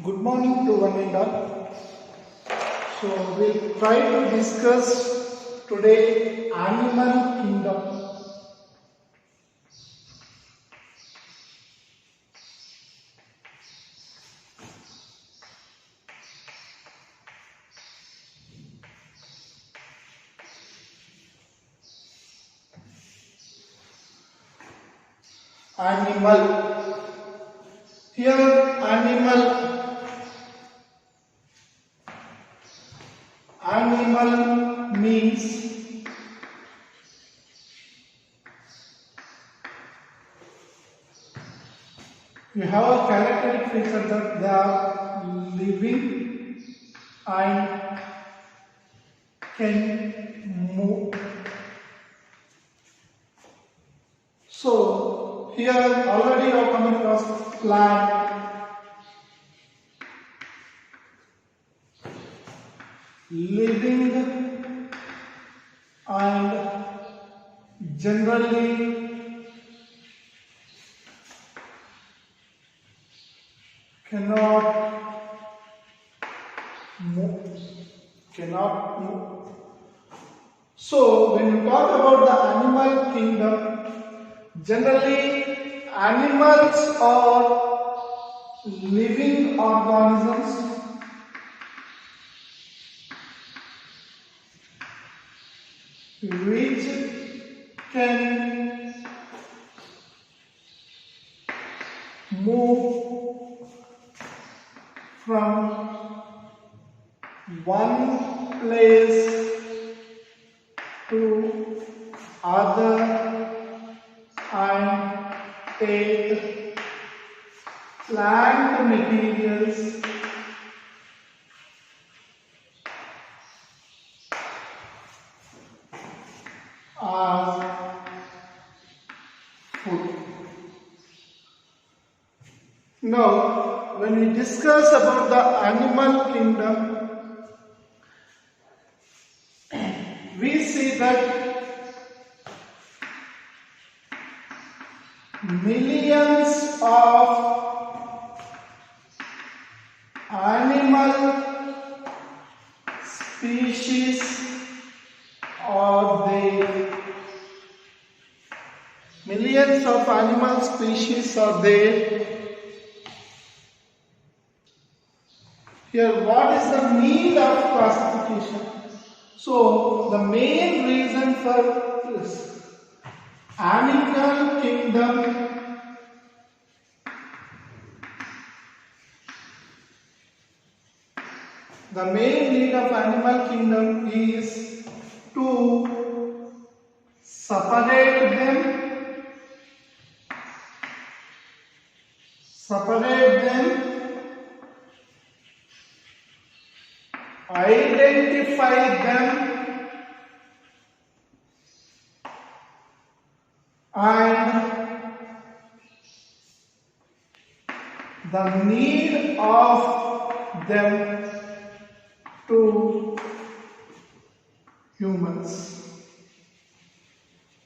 Good morning to one and all. So we'll try to discuss today animal kingdom. Animal. Here animal means you have a characteristic feature that they are living and can move. So here already you have come across plant, living and generally cannot move. So when you talk about the animal kingdom, generally animals are living organisms which can move from one place to other and take plant materials as food. Now, when we discuss about the animal kingdom, we see that millions of animal species are there. Millions of animal species are there. Here, what is the need of classification? So, the main reason for this animal kingdom the main need of animal kingdom is to separate them, identify them, and the need of them to humans.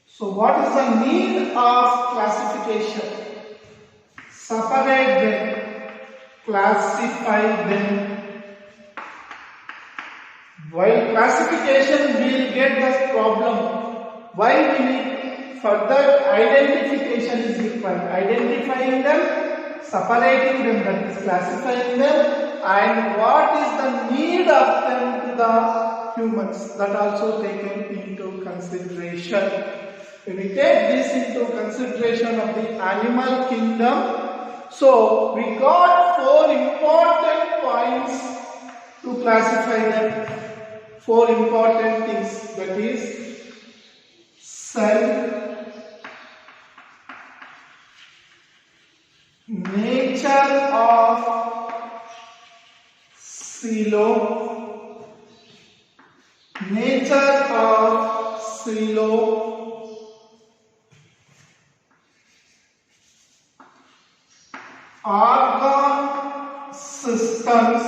So what is the need of classification? Separate them, classify them. While classification we will get the problem. Why we need further identification is required. Identifying them, separating them, that is classifying them, and what is the need of them to the humans, that also taken into consideration. When we take this into consideration of the animal kingdom, so we got 4 important points to classify them. 4 important things, that is cell, nature of silo, organ systems,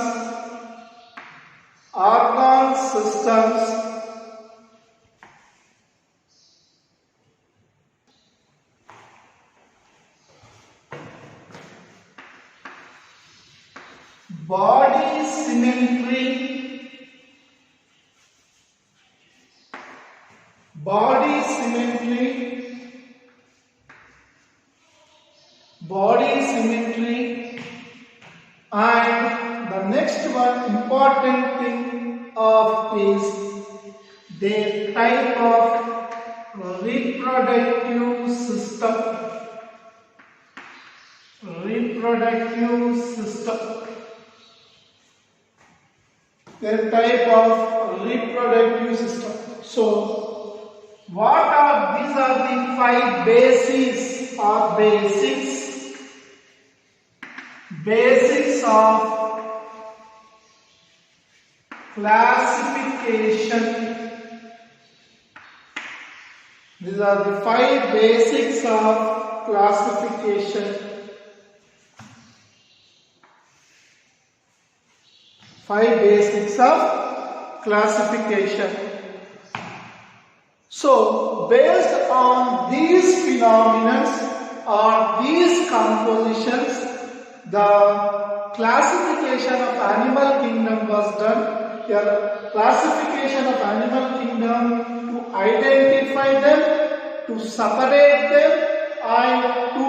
body symmetry, body symmetry, body symmetry, and the next one important thing of is their type of reproductive system. Reproductive system. Their type of reproductive system. So, what are these? Are the 5 bases or basics of classification. These are the 5 basics of classification. 5 basics of classification. So, based on these phenomena or these compositions, the classification of animal kingdom was done. Here, classification of animal kingdom to identify them, to separate them, and to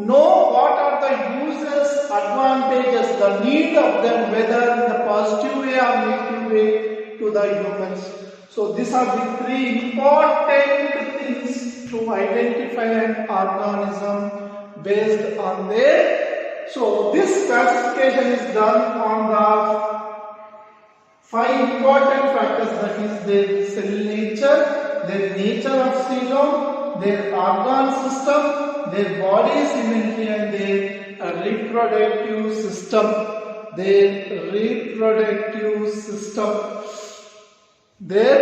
know what are the uses, advantages, the need of them, whether in the positive way or negative way to the humans. So these are the 3 important things to identify an organism based on their. So this classification is done on the 5 important factors, that is their cell nature, their nature of coelom, their organ system, their body symmetry, and their reproductive system. Their reproductive system. Their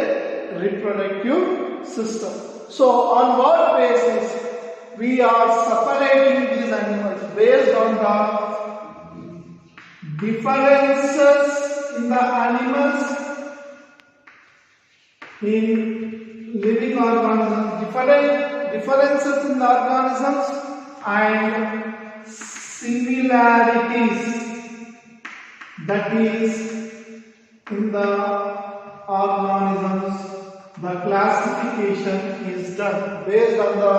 reproductive system. So on what basis we are separating these animals? Based on the differences in the animals, in living organisms, differences in the organisms, and similarities, that is in the organisms. The classification is done based on the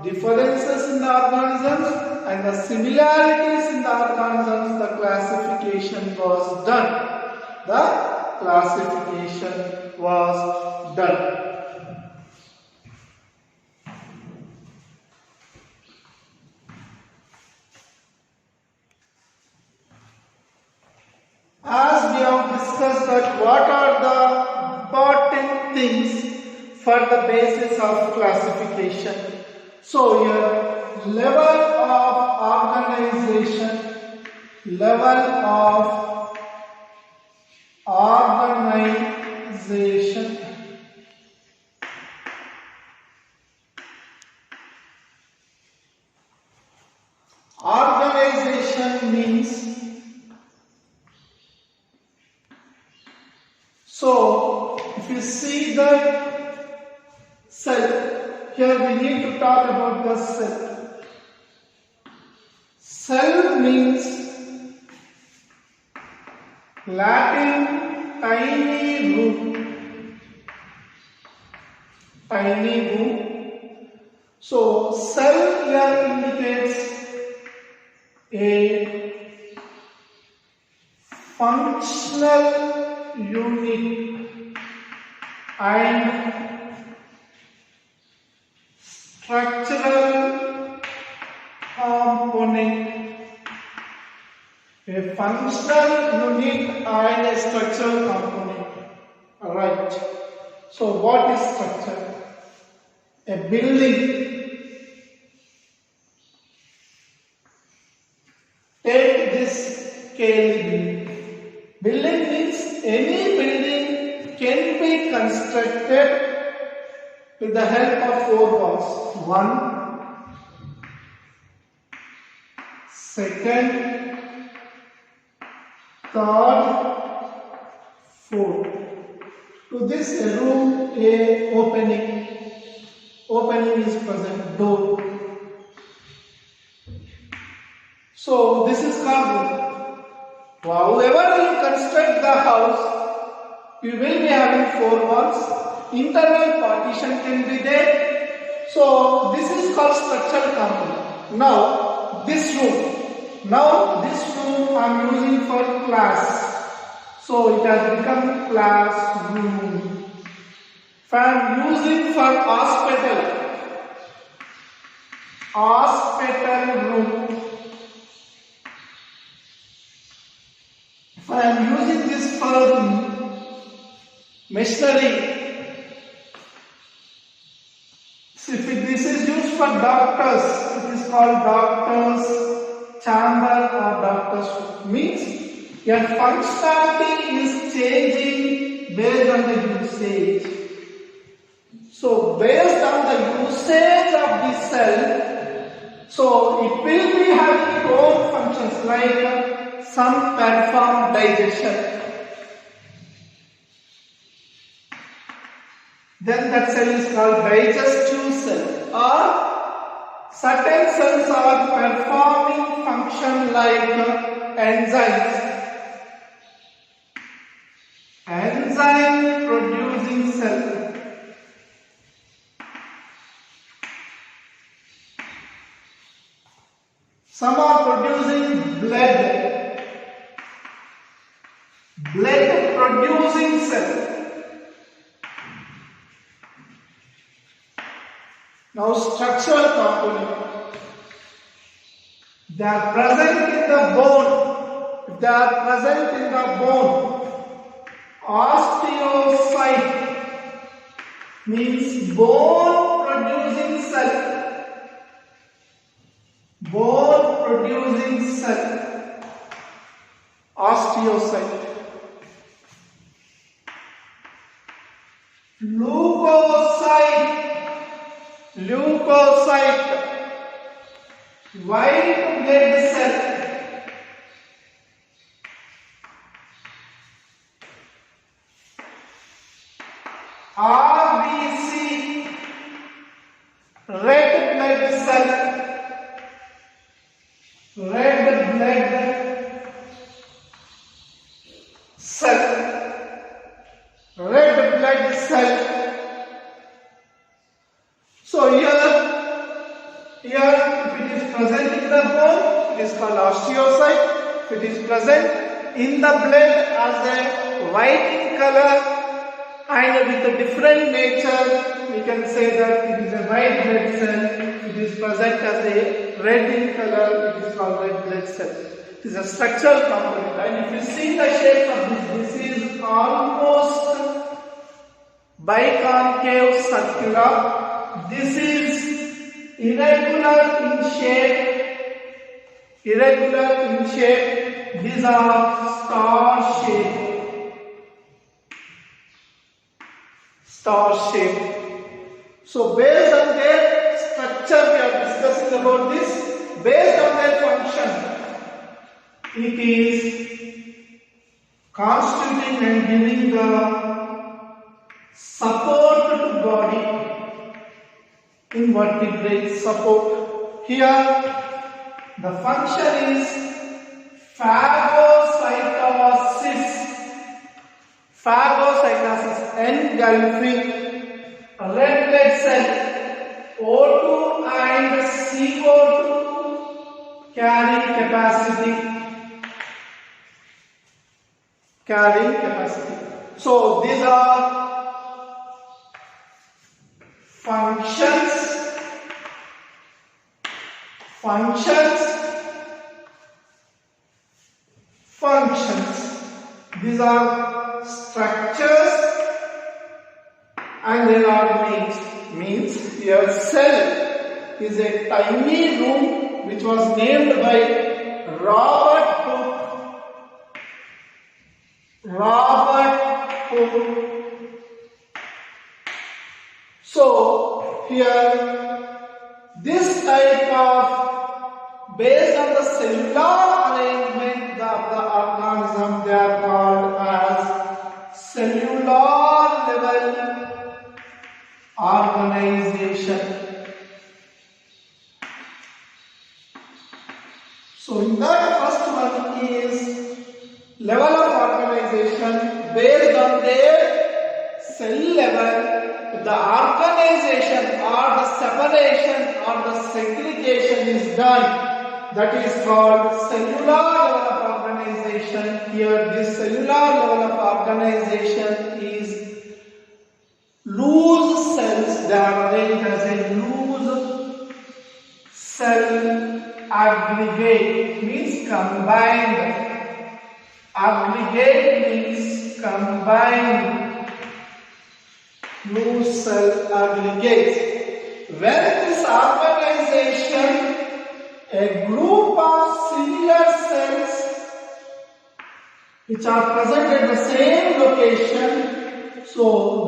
differences in the organisms and the similarities in the organisms. The classification was done. The classification was done. As we have discussed that what are the important things for the basis of classification. So here, level of organization, organization means, so if you see the cell, here we need to talk about the cell. Cell means Latin tiny room. Tiny room. So cell here indicates a functional unit and structural component. A functional unit and a structural component. Alright. So what is structure? A building. Take this KL building. Building means any building can be constructed with the help of 4 walls. 1, second, third, fourth. To this room a opening is present, door. So this is called room. However you construct the house, you will be having 4 walls. Internal partition can be there. So this is called structural component. Now this room I am using for class. So it has become classroom. If I am using for hospital room. If I am using this for machinery, so if this is used for doctors, it is called doctors chamber or doctors room. Means your functionality is changing based on the usage. So based on the usage of the cell, so it will be having its own functions, like some perform digestion. Then that cell is called digestive cell, or certain cells are performing function like enzymes. Enzyme producing cell. Some are producing blood producing cell. Now structural component. They are present in the bone. If they are present in the bone, osteocyte means bone producing cell. Bone producing cell. Osteocyte. Leukocyte. White blood cell. RBC. Red blood cell. Red blood cell. Red blood cell. So here if it is present in the bone, it is called osteocyte. If it is present in the blood as a white in color and with a different nature, we can say that it is a white blood cell. If it is present as a red in color, it is called red blood cell. It is a structural component. And if you see the shape of this is almost biconcave circular. This is irregular in shape. These are star shape. So based on their structure, we are discussing about this. Based on their function, it is constituting and giving the support to body. Invertebrate support. Here the function is phagocytosis. Engulfing red blood cell, O2 and CO2 carrying capacity. So these are functions. These are structures and there are means your cell is a tiny room which was named by Robert Hooke. So here this type of, based on the cellular arrangement of the organism, they are called as cellular level organization. So in that first one is level of organization based on their cell level, the organization or the separation or the segregation is done. That is called cellular level of organization. Here, this cellular level of organization is loose cells. They are arranged as a loose cell aggregate, means combined. Aggregate means combined loose cell aggregates. When this organization, a group of similar cells which are present at the same location, so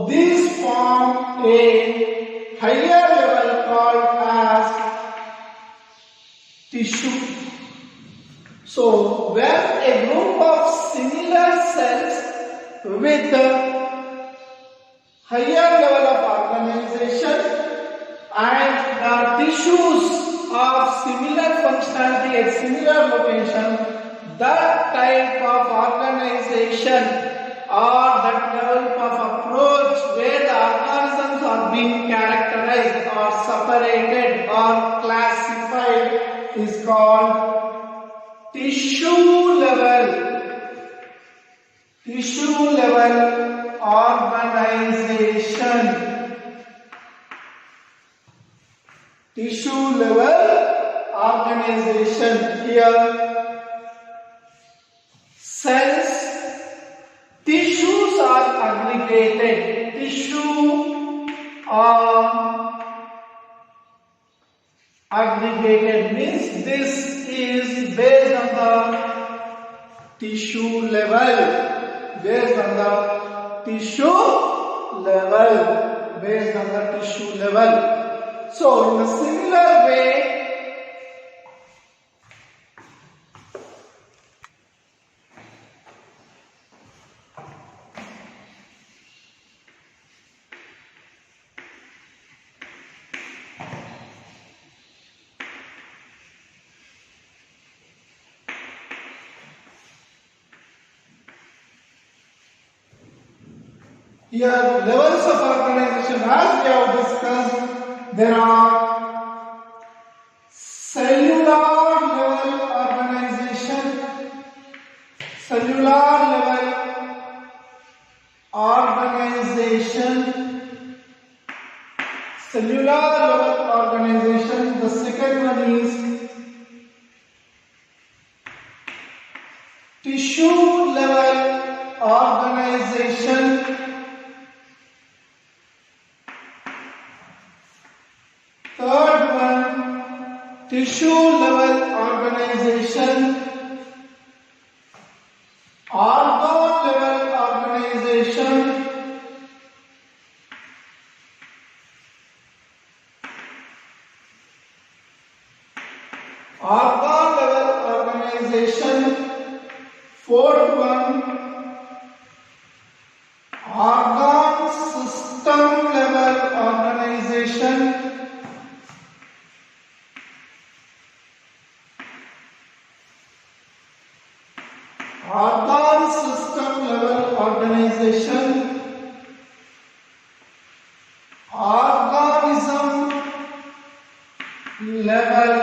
these form a higher level called as tissue. So when a group of similar cells with higher level of organization and the tissues of similar functionality at similar location, that type of organization or that level of approach where the organisms are being characterized or separated or classified is called tissue level. Tissue level organization. Tissue level organization. Here, cells, tissues are aggregated. Tissue are aggregated means this is based on the tissue level. Based on the tissue level. Based on the tissue level. So, in a similar way, here levels of organization as we have discussed. There are cellular level organization, cellular level organization, cellular level organization. The second one is tissue level organization. Third one, tissue level organization, organ level organization, organ level organization. Fourth one, organ system level organization. Organ system level organization, organism level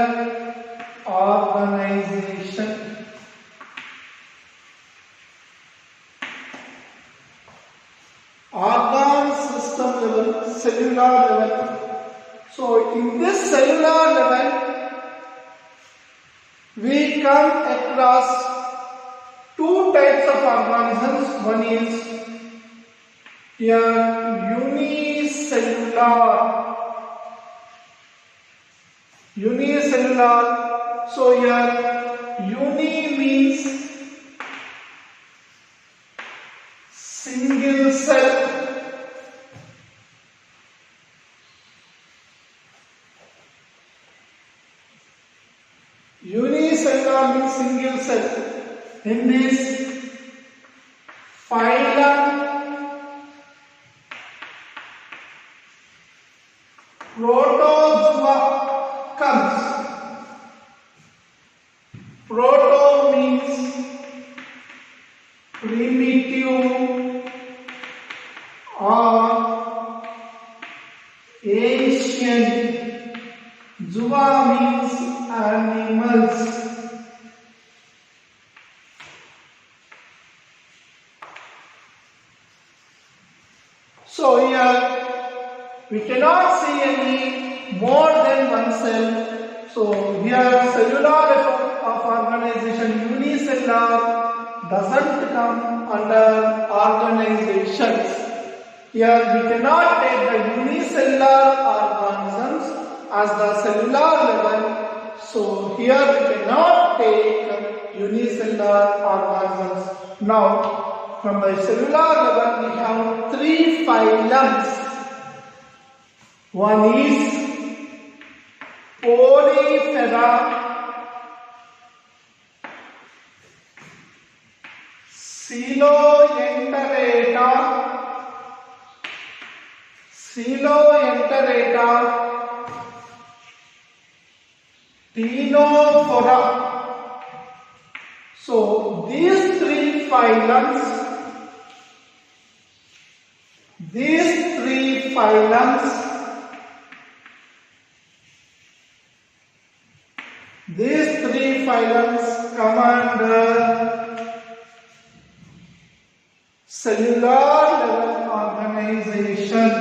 organization. Organ system level, cellular level. So in this cellular level, we come across two types of organisms. One is here unicellular. Unicellular. So here uni means single cell. Unicellular means single cell. In this phylum, protozoa comes. Proto means We cannot see any more than one cell. So here cellular level of organization unicellular doesn't come under organizations. Here we cannot take the unicellular organisms as the cellular level. So here we cannot take unicellular organisms. Now from the cellular level we have three phylums. One is Porifera, Coelenterata, Ctenophora. So these three phylums come under cellular level organization.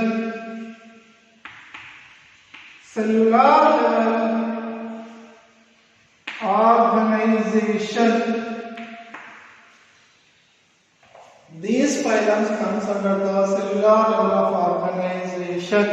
Cellular level organization. These phylums comes under the cellular level of organization.